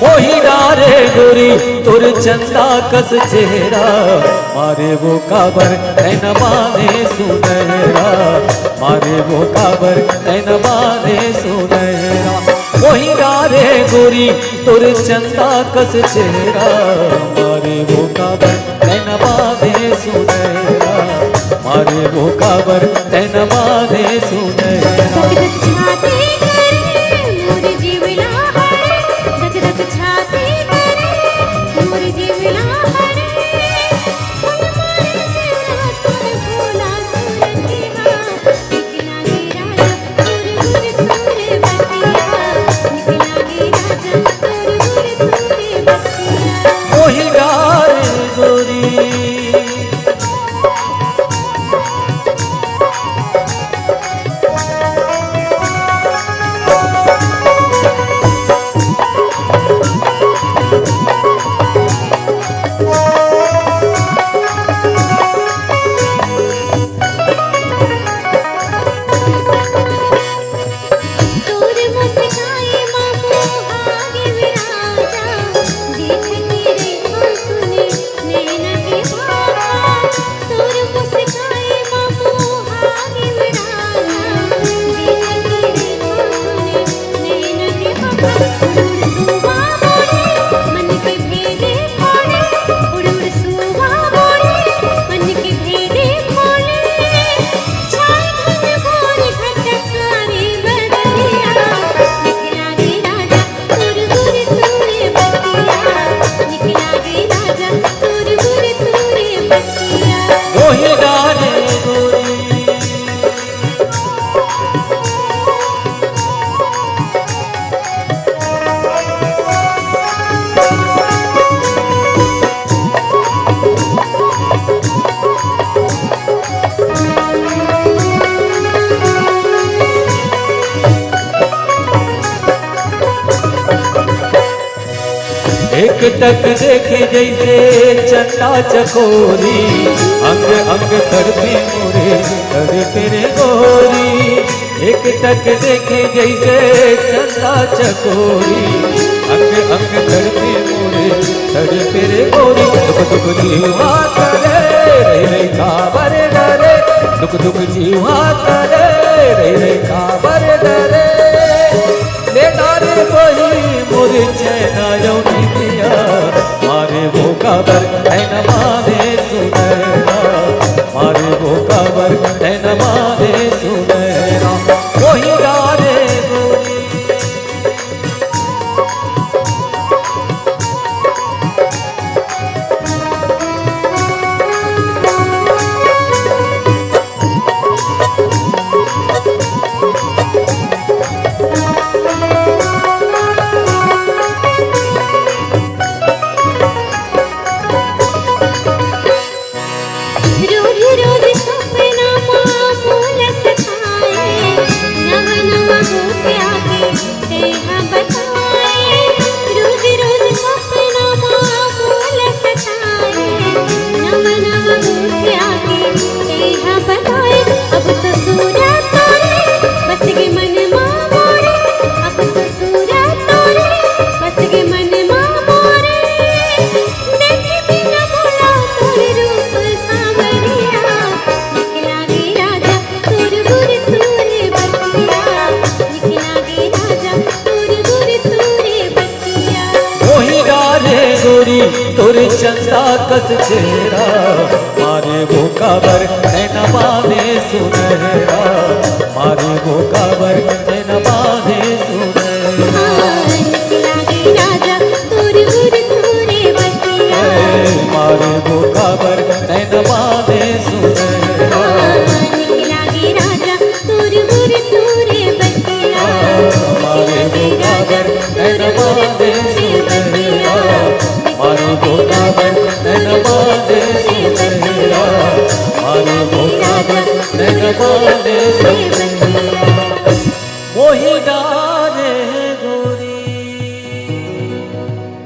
मोही डारे गोरी तुर चंदा कस चेहरा मारे वो काबर नैन माने सुनहरा मारे वो काबर नैन माने सुनहरा मोही डारे गोरी तुर चंदा कस चेहरा मारे वो काबर नैन माने सुनहरा मारे वो काबर नैन माने सुनहरा एक टक देखे जैसे चंदा चकोरी अंग अंग तड़पे मोरे तड़पे रे गोरी एक टक देखे जैसे चंदा चकोरी अंग अंग तड़पे मोरे तड़पे रे गोरी दुख दुख जीवा करे रे काबर डरे दुख दुख जीवा करे रे काबर डरे ले डारे वही मोरे चैना जौनी दिया मारे वो काबर नैन माने सुनहरा मारे वो काबर नैन माने सुनहरा वही डारे तुर चंदा कस चेहरा मारे वो काबर नैन माने सुनहरा मारे वो काबर नैन माने सुनहरा मारे वो काबर नैन माने सुनहरा मारे वो काबर नैन माने सुनहरा मारो वो काबर नैन माने सुनहरा मारो वो काबर नैन माने सुनहरा मोही डारे